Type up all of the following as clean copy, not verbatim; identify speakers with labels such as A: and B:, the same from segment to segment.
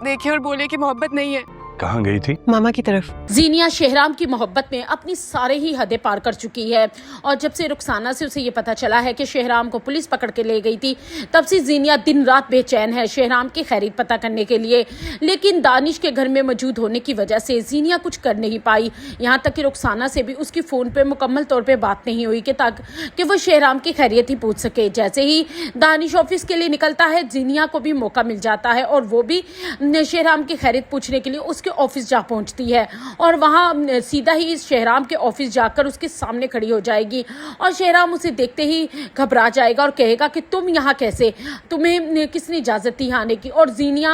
A: देखे और बोले कि मोहब्बत नहीं है।
B: कहाँ गई थी?
A: मामा की तरफ।
C: जीनिया शेहराम की मोहब्बत में अपनी सारे ही हदें पार कर चुकी है और जब से रुखसाना से उसे ये पता चला है कि शेहराम को पुलिस पकड़ के ले गई थी, तब से जीनिया दिन रात बेचैन है शेहराम की खैरियत पता करने के लिए। लेकिन दानिश के घर में मौजूद होने की वजह से जीनिया कुछ कर नहीं पाई। यहाँ तक कि रुखसाना से भी उसकी फ़ोन पे मुकम्मल तौर पे बात नहीं हुई कि वो शेहराम की खैरियत ही पूछ सके। जैसे ही दानिश ऑफिस के लिए निकलता है, जीनिया को भी मौका मिल जाता है और वो भी शेहराम की खैरियत पूछने के लिए उसके ऑफिस जा पहुंचती है और वहां सीधा ही शेहराम के ऑफिस जाकर उसके सामने खड़ी हो जाएगी और शेहराम उसे देखते ही घबरा जाएगा और कहेगा कि तुम यहाँ कैसे, तुम्हें किसने इजाज़त दी आने की। और जीनिया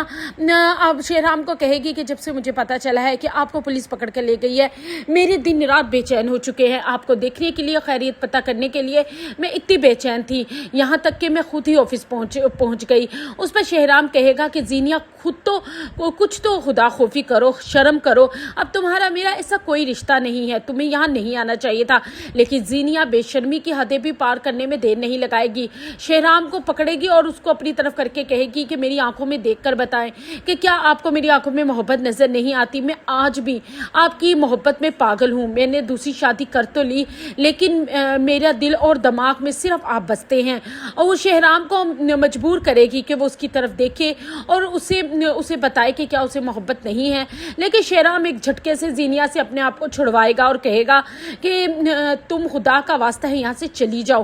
C: अब शेहराम को कहेगी कि जब से मुझे पता चला है कि आपको पुलिस पकड़ कर ले गई है, मेरे दिन रात बेचैन हो चुके हैं। आपको देखने के लिए, खैरियत पता करने के लिए मैं इतनी बेचैन थी, यहाँ तक कि मैं खुद ही ऑफिस पहुँच गई। उस पर शेहराम कहेगा कि जीनिया खुद तो कुछ तो खुदा खौफी करो, शर्म करो, अब तुम्हारा मेरा ऐसा कोई रिश्ता नहीं है, तुम्हें यहाँ नहीं आना चाहिए था। लेकिन जीनिया बेशर्मी की हदें भी पार करने में देर नहीं लगाएगी। शेहराम को पकड़ेगी और उसको अपनी तरफ करके कहेगी कि मेरी आंखों में देखकर बताएं कि क्या आपको मेरी आंखों में मोहब्बत नजर नहीं आती? मैं आज भी आपकी मोहब्बत में पागल हूँ। मैंने दूसरी शादी कर तो ली, लेकिन मेरा दिल और दिमाग में सिर्फ आप बसते हैं। और वो शेहराम को मजबूर करेगी कि वो उसकी तरफ देखे और उसे बताए कि क्या उसे मोहब्बत नहीं है। लेकिन शेहराम एक झटके से जीनिया से अपने आप को छुड़वाएगा और कहेगा कि तुम खुदा का वास्ता है यहाँ से चली जाओ।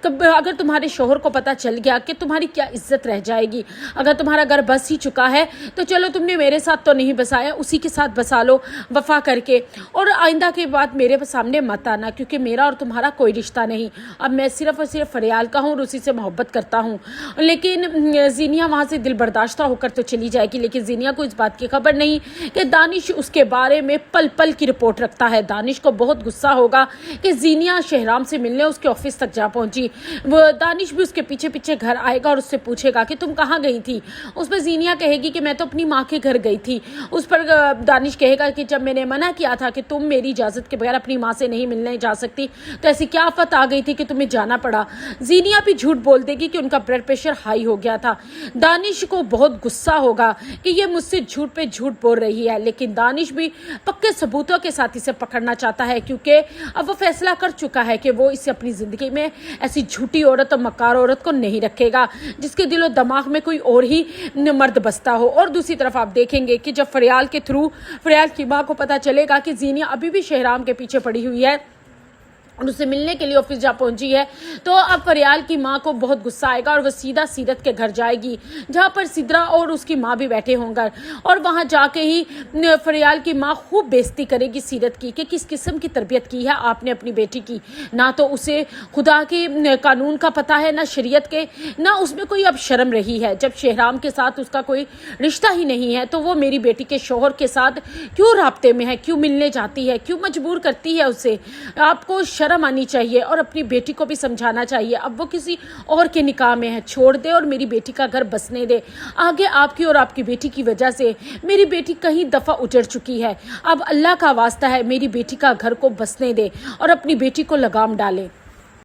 C: अगर तुम्हारे शोहर को पता चल गया कि तुम्हारी क्या इज्जत रह जाएगी। अगर तुम्हारा घर बस ही चुका है तो चलो, तुमने मेरे साथ तो नहीं बसाया, उसी के साथ बसा लो वफा करके, और आइंदा के बाद मेरे सामने मत आना, क्योंकि मेरा और तुम्हारा कोई रिश्ता नहीं। अब मैं सिर्फ और सिर्फ फरियाल का हूँ और उसी से मोहब्बत करता हूँ। लेकिन जीनिया वहाँ से दिल बर्दाश्ता होकर तो चली जाएगी। लेकिन जीनिया को इस बात की खबर नहीं कि दानिश उसके बारे में पल पल की रिपोर्ट रखता है। दानिश को बहुत गुस्सा होगा कि जीनिया शेहराम से मिलने उसके ऑफिस तक जा पहुंची। वो दानिश भी उसके पीछे पीछे घर आएगा और उससे पूछेगा कि तुम कहाँ गई थी। उस पर जीनिया कहेगी कि मैं तो अपनी माँ के घर गई थी। उस पर दानिश कहेगा कि जब मैंने मना किया था कि तुम मेरी इजाज़त के बगैर अपनी माँ से नहीं मिलने जा सकती, तो ऐसी क्या आफत आ गई थी कि तुम्हें जाना पड़ा। जीनिया भी झूठ बोल देगी कि उनका ब्लड प्रेशर हाई हो गया था। दानिश को बहुत गुस्सा होगा कि ये मुझसे झूठ पे झूठ बोल रही है, लेकिन दानिश भी पक्के सबूतों के साथ इसे पकड़ना चाहता है, क्योंकि अब वो फैसला कर चुका है कि वो इसे अपनी ज़िंदगी में ऐसी झूठी औरत और मक्कार औरत को नहीं रखेगा जिसके दिलो दिमाग में कोई और ही मर्द बसता हो। और दूसरी तरफ आप देखेंगे कि जब फरियाल के थ्रू फरियाल की माँ को पता चलेगा कि जीनिया अभी भी शेहराम के पीछे पड़ी हुई है और उससे मिलने के लिए ऑफिस जा पहुंची है, तो अब फरियाल की माँ को बहुत गुस्सा आएगा और वह सीधा सीरत के घर जाएगी, जहाँ पर सिद्रा और उसकी माँ भी बैठे होंगे। और वहाँ जाके ही फरियाल की माँ खूब बेइज्जती करेगी सीरत की कि किस किस्म की तरबियत की है आपने अपनी बेटी की। ना तो उसे खुदा के कानून का पता है, ना शरीयत के, ना उसमें कोई अब शर्म रही है। जब शेहराम के साथ उसका कोई रिश्ता ही नहीं है, तो वो मेरी बेटी के शोहर के साथ क्यों राब्ते में है, क्यों मिलने जाती है, क्यों मजबूर करती है उसे। आपको शर्म आनी चाहिए और अपनी बेटी को भी समझाना चाहिए। अब वो किसी और के निकाह में है, छोड़ दे और मेरी बेटी का घर बसने दे। आगे आपकी और आपकी बेटी की वजह से मेरी बेटी कहीं दफ़ा उजड़ चुकी है। अब अल्लाह का वास्ता है मेरी बेटी का घर को बसने दे और अपनी बेटी को लगाम डाले।